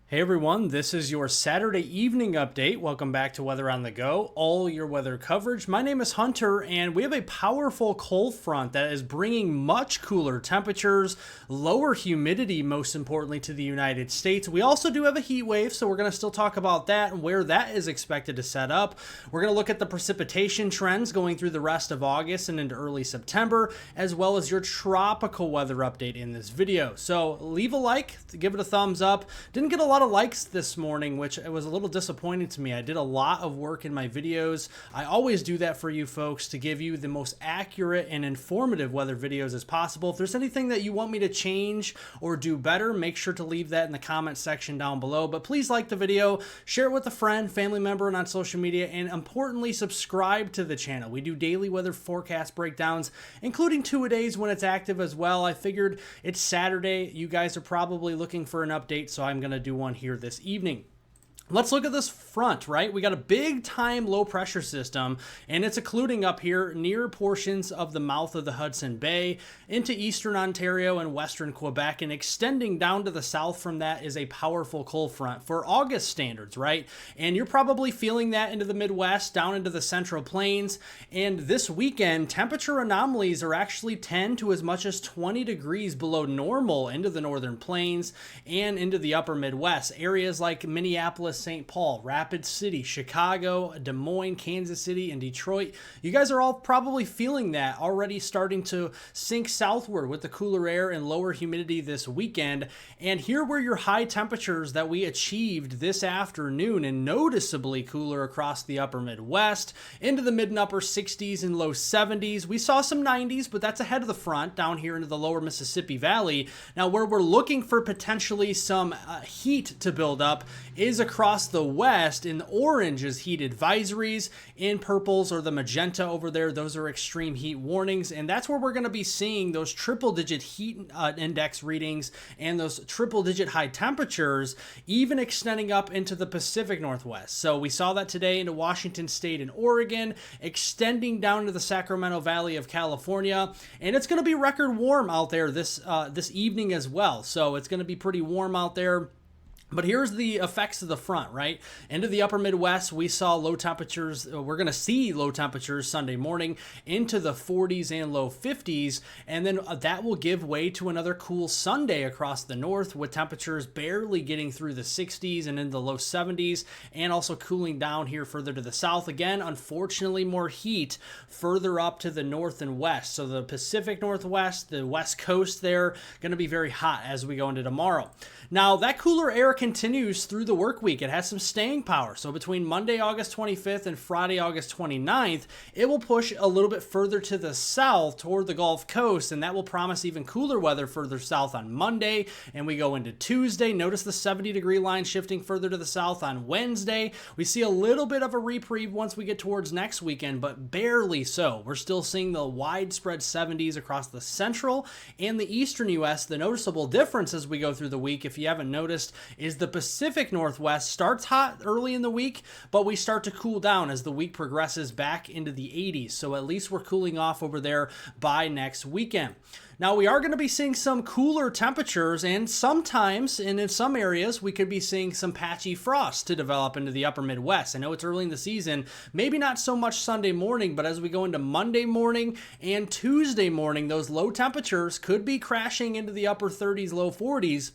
Hey everyone, this is your Saturday evening update. Welcome back to Weather on the Go, all your weather coverage. My name is Hunter, and we have a powerful cold front that is bringing much cooler temperatures, lower humidity, most importantly, to the United States. We also do have a heat wave, so we're going to still talk about that and where that is expected to set up. We're going to look at the precipitation trends going through the rest of August and into early September, as well as your tropical weather update in this video. So leave a like, give it a thumbs up. Didn't get a lot of likes this morning, which was a little disappointing to me. I did a lot of work in my videos. I always do that for you folks to give you the most accurate and informative weather videos as possible. If there's anything that you want me to change or do better, make sure to leave that in the comment section down below. But please like the video, share it with a friend, family member, and on social media, and importantly, subscribe to the channel. We do daily weather forecast breakdowns, including two-a-days when it's active as well. I figured it's Saturday. You guys are probably looking for an update, so I'm going to do one here this evening. Let's look at this front, right? We got a big time low pressure system, and it's occluding up here near portions of the mouth of the Hudson Bay into eastern Ontario and western Quebec, and extending down to the south from that is a powerful cold front for August standards, right? And you're probably feeling that into the Midwest, down into the Central Plains, and this weekend, temperature anomalies are actually 10 to as much as 20 degrees below normal into the Northern Plains and into the upper Midwest. Areas like Minneapolis, St. Paul, Rapid City, Chicago, Des Moines, Kansas City, and Detroit. You guys are all probably feeling that already starting to sink southward with the cooler air and lower humidity this weekend. And here were your high temperatures that we achieved this afternoon, and noticeably cooler across the upper Midwest into the mid and upper 60s and low 70s. We saw some 90s, but that's ahead of the front down here into the lower Mississippi Valley. Now, where we're looking for potentially some heat to build up is across the west. In orange is heat advisories, in purples or the magenta over there, those are extreme heat warnings, and that's where we're going to be seeing those triple digit heat index readings and those triple digit high temperatures even extending up into the Pacific Northwest. So we saw that today into Washington State and Oregon, extending down to the Sacramento Valley of California, and it's going to be record warm out there this evening as well. So it's going to be pretty warm out there. But here's the effects of the front, right? Into the upper Midwest, we saw low temperatures. We're going to see low temperatures Sunday morning into the 40s and low 50s. And then that will give way to another cool Sunday across the north with temperatures barely getting through the 60s and in the low 70s, and also cooling down here further to the south. Again, unfortunately, more heat further up to the north and west. So the Pacific Northwest, the West Coast there, going to be very hot as we go into tomorrow. Now, that cooler air continues through the work week. It has some staying power. So between Monday, August 25th and Friday, August 29th, it will push a little bit further to the south toward the Gulf Coast, and that will promise even cooler weather further south on Monday. And we go into Tuesday. Notice the 70-degree line shifting further to the south on Wednesday. We see a little bit of a reprieve once we get towards next weekend, but barely so. We're still seeing the widespread 70s across the central and the eastern U.S. The noticeable difference as we go through the week, if you haven't noticed, is the Pacific Northwest starts hot early in the week, but we start to cool down as the week progresses back into the 80s. So at least we're cooling off over there by next weekend. Now, we are going to be seeing some cooler temperatures, and sometimes, and in some areas, we could be seeing some patchy frost to develop into the upper Midwest. I know it's early in the season, maybe not so much Sunday morning, but as we go into Monday morning and Tuesday morning, those low temperatures could be crashing into the upper 30s, low 40s.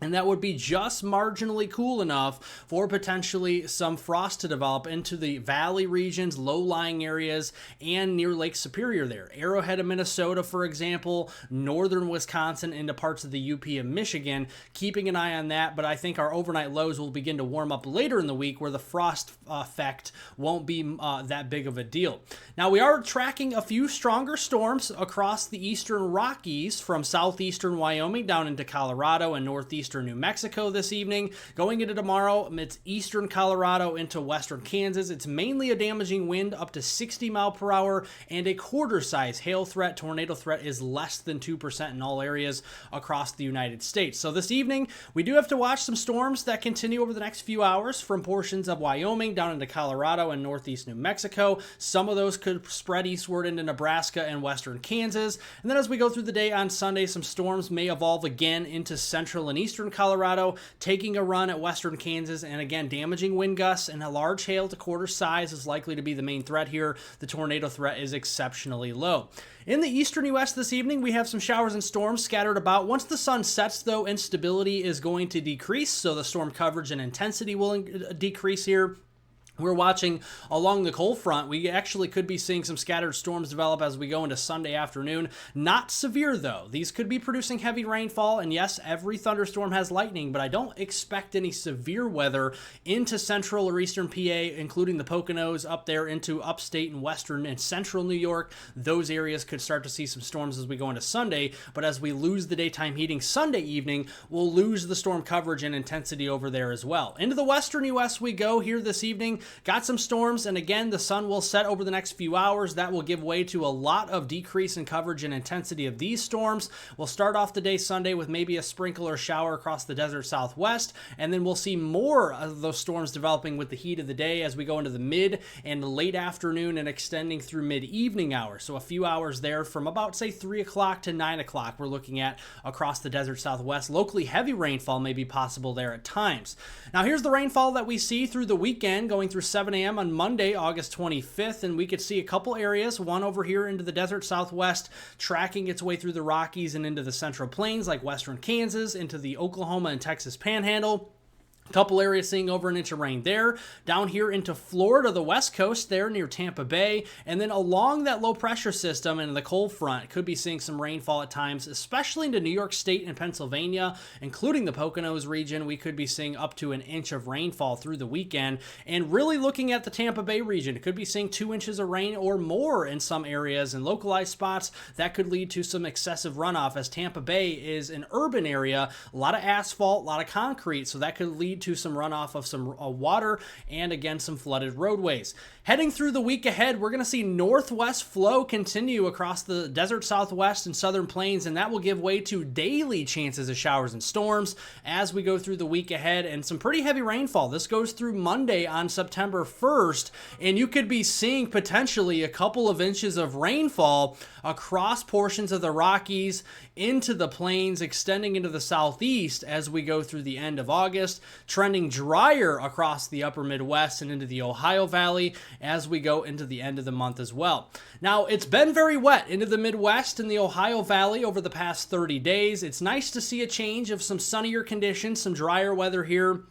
And that would be just marginally cool enough for potentially some frost to develop into the valley regions, low-lying areas, and near Lake Superior there. Arrowhead of Minnesota, for example, northern Wisconsin, into parts of the UP of Michigan. Keeping an eye on that, but I think our overnight lows will begin to warm up later in the week where the frost effect won't be that big of a deal. Now, we are tracking a few stronger storms across the eastern Rockies from southeastern Wyoming down into Colorado and northeastern New Mexico this evening. Going into tomorrow, it's eastern Colorado into western Kansas. It's mainly a damaging wind up to 60 mile per hour and a quarter-size hail threat. Tornado threat is less than 2% in all areas across the United States. So this evening, we do have to watch some storms that continue over the next few hours from portions of Wyoming down into Colorado and northeast New Mexico. Some of those could spread eastward into Nebraska and western Kansas. And then as we go through the day on Sunday, some storms may evolve again into central and eastern eastern Colorado, taking a run at western Kansas, and again, damaging wind gusts and a large hail to quarter size is likely to be the main threat here. The tornado threat is exceptionally low. In the eastern U.S. this evening, we have some showers and storms scattered about. Once the sun sets, though, instability is going to decrease, so the storm coverage and intensity will decrease here. We're watching along the cold front. We actually could be seeing some scattered storms develop as we go into Sunday afternoon. Not severe, though. These could be producing heavy rainfall, and yes, every thunderstorm has lightning, but I don't expect any severe weather into central or eastern PA, including the Poconos up there into upstate and western and central New York. Those areas could start to see some storms as we go into Sunday, but as we lose the daytime heating Sunday evening, we'll lose the storm coverage and intensity over there as well. Into the western U.S. we go here this evening. Got some storms, and again, the sun will set over the next few hours. That will give way to a lot of decrease in coverage and intensity of these storms. We'll start off the day Sunday with maybe a sprinkle or shower across the desert southwest, and then we'll see more of those storms developing with the heat of the day as we go into the mid and late afternoon and extending through mid-evening hours. So a few hours there from about, say, 3 o'clock to 9 o'clock we're looking at across the desert southwest. Locally heavy rainfall may be possible there at times. Now here's the rainfall that we see through the weekend going through 7 a.m. on Monday, August 25th, and we could see a couple areas, one over here into the desert southwest, tracking its way through the Rockies and into the central plains like western Kansas, into the Oklahoma and Texas panhandle. Couple areas seeing over an inch of rain there. Down here into Florida, the west coast there near Tampa Bay. And then along that low pressure system and the cold front, could be seeing some rainfall at times, especially into New York State and Pennsylvania, including the Poconos region. We could be seeing up to an inch of rainfall through the weekend. And really looking at the Tampa Bay region, it could be seeing 2 inches of rain or more in some areas and localized spots. That could lead to some excessive runoff, as Tampa Bay is an urban area, a lot of asphalt, a lot of concrete, so that could lead to some runoff of some water and again some flooded roadways. Heading through the week ahead, we're going to see northwest flow continue across the desert southwest and southern plains, and that will give way to daily chances of showers and storms as we go through the week ahead, and some pretty heavy rainfall. This goes through Monday on September 1st, and you could be seeing potentially a couple of inches of rainfall across portions of the Rockies into the plains, extending into the southeast as we go through the end of August, trending drier across the upper Midwest and into the Ohio Valley as we go into the end of the month as well. Now, it's been very wet into the Midwest and the Ohio Valley over the past 30 days. It's nice to see a change of some sunnier conditions, some drier weather here,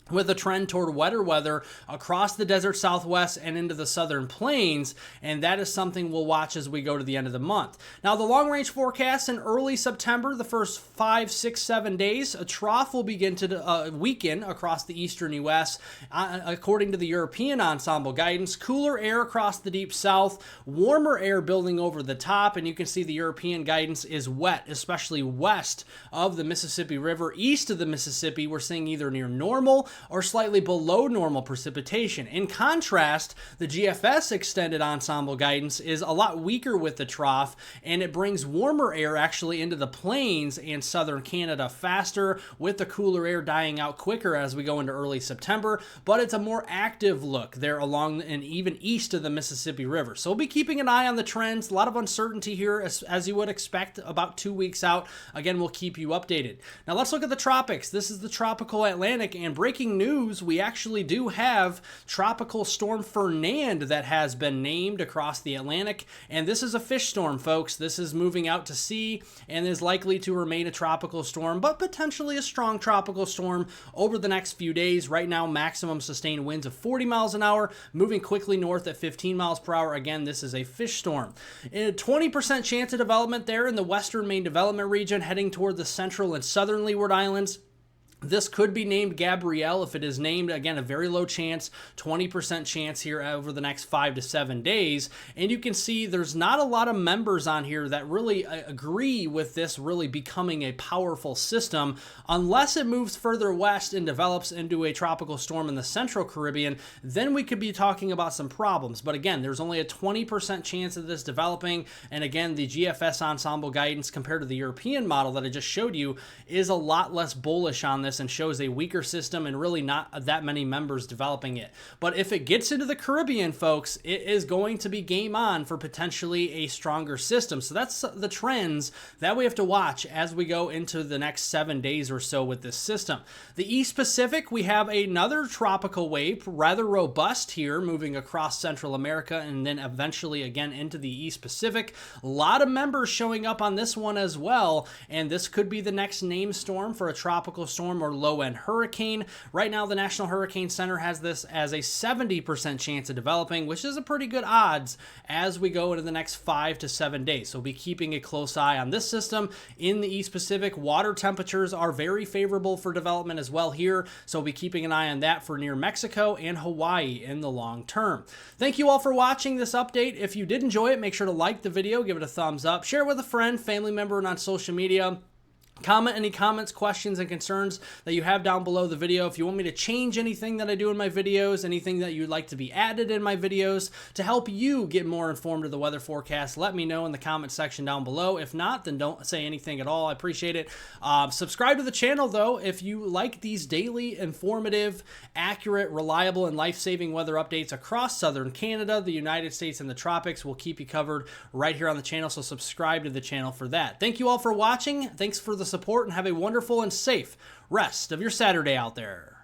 with a trend toward wetter weather across the desert southwest and into the southern plains, and that is something we'll watch as we go to the end of the month. Now, the long-range forecast in early September, the first 5, 6, 7 days, a trough will begin to weaken across the eastern U.S. According to the European ensemble guidance, cooler air across the deep south, warmer air building over the top, and you can see the European guidance is wet, especially west of the Mississippi River. East of the Mississippi, we're seeing either near normal or slightly below normal precipitation. In contrast, the GFS extended ensemble guidance is a lot weaker with the trough, and it brings warmer air actually into the plains and southern Canada faster, with the cooler air dying out quicker as we go into early September, but it's a more active look there along and even east of the Mississippi River. So we'll be keeping an eye on the trends. A lot of uncertainty here as you would expect about 2 weeks out. Again, we'll keep you updated. Now let's look at the tropics. This is the tropical Atlantic, and breaking news, we actually do have Tropical Storm Fernand that has been named across the Atlantic, and this is a fish storm, folks. This is moving out to sea and is likely to remain a tropical storm, but potentially a strong tropical storm over the next few days. Right now, maximum sustained winds of 40 miles an hour, moving quickly north at 15 miles per hour. Again, this is a fish storm. A 20% chance of development there in the western main development region, heading toward the central and southern Leeward Islands. This could be named Gabrielle. If it is named, again, a very low chance, 20% chance here over the next 5 to 7 days. And you can see there's not a lot of members on here that really agree with this really becoming a powerful system unless it moves further west and develops into a tropical storm in the central Caribbean. Then we could be talking about some problems. But again, there's only a 20% chance of this developing. And again, the GFS ensemble guidance compared to the European model that I just showed you is a lot less bullish on this and shows a weaker system and really not that many members developing it. But if it gets into the Caribbean, folks, it is going to be game on for potentially a stronger system. So that's the trends that we have to watch as we go into the next 7 days or so with this system. The East Pacific, we have another tropical wave, rather robust here, moving across Central America and then eventually again into the East Pacific. A lot of members showing up on this one as well, and this could be the next name storm for a tropical storm or low-end hurricane. Right now, the National Hurricane Center has this as a 70% chance of developing, which is a pretty good odds as we go into the next 5 to 7 days. So we'll be keeping a close eye on this system. In the East Pacific, water temperatures are very favorable for development as well here, so we'll be keeping an eye on that for near Mexico and Hawaii in the long term. Thank you all for watching this update. If you did enjoy it, make sure to like the video, give it a thumbs up, share it with a friend, family member, and on social media. Comment any comments, questions, and concerns that you have down below the video. If you want me to change anything that I do in my videos, anything that you'd like to be added in my videos to help you get more informed of the weather forecast, let me know in the comment section down below. If not, then don't say anything at all. I appreciate it. Subscribe to the channel, though, if you like these daily, informative, accurate, reliable, and life-saving weather updates across southern Canada, the United States, and the tropics. We'll keep you covered right here on the channel, so subscribe to the channel for that. Thank you all for watching. Thanks for the support, and have a wonderful and safe rest of your Saturday out there.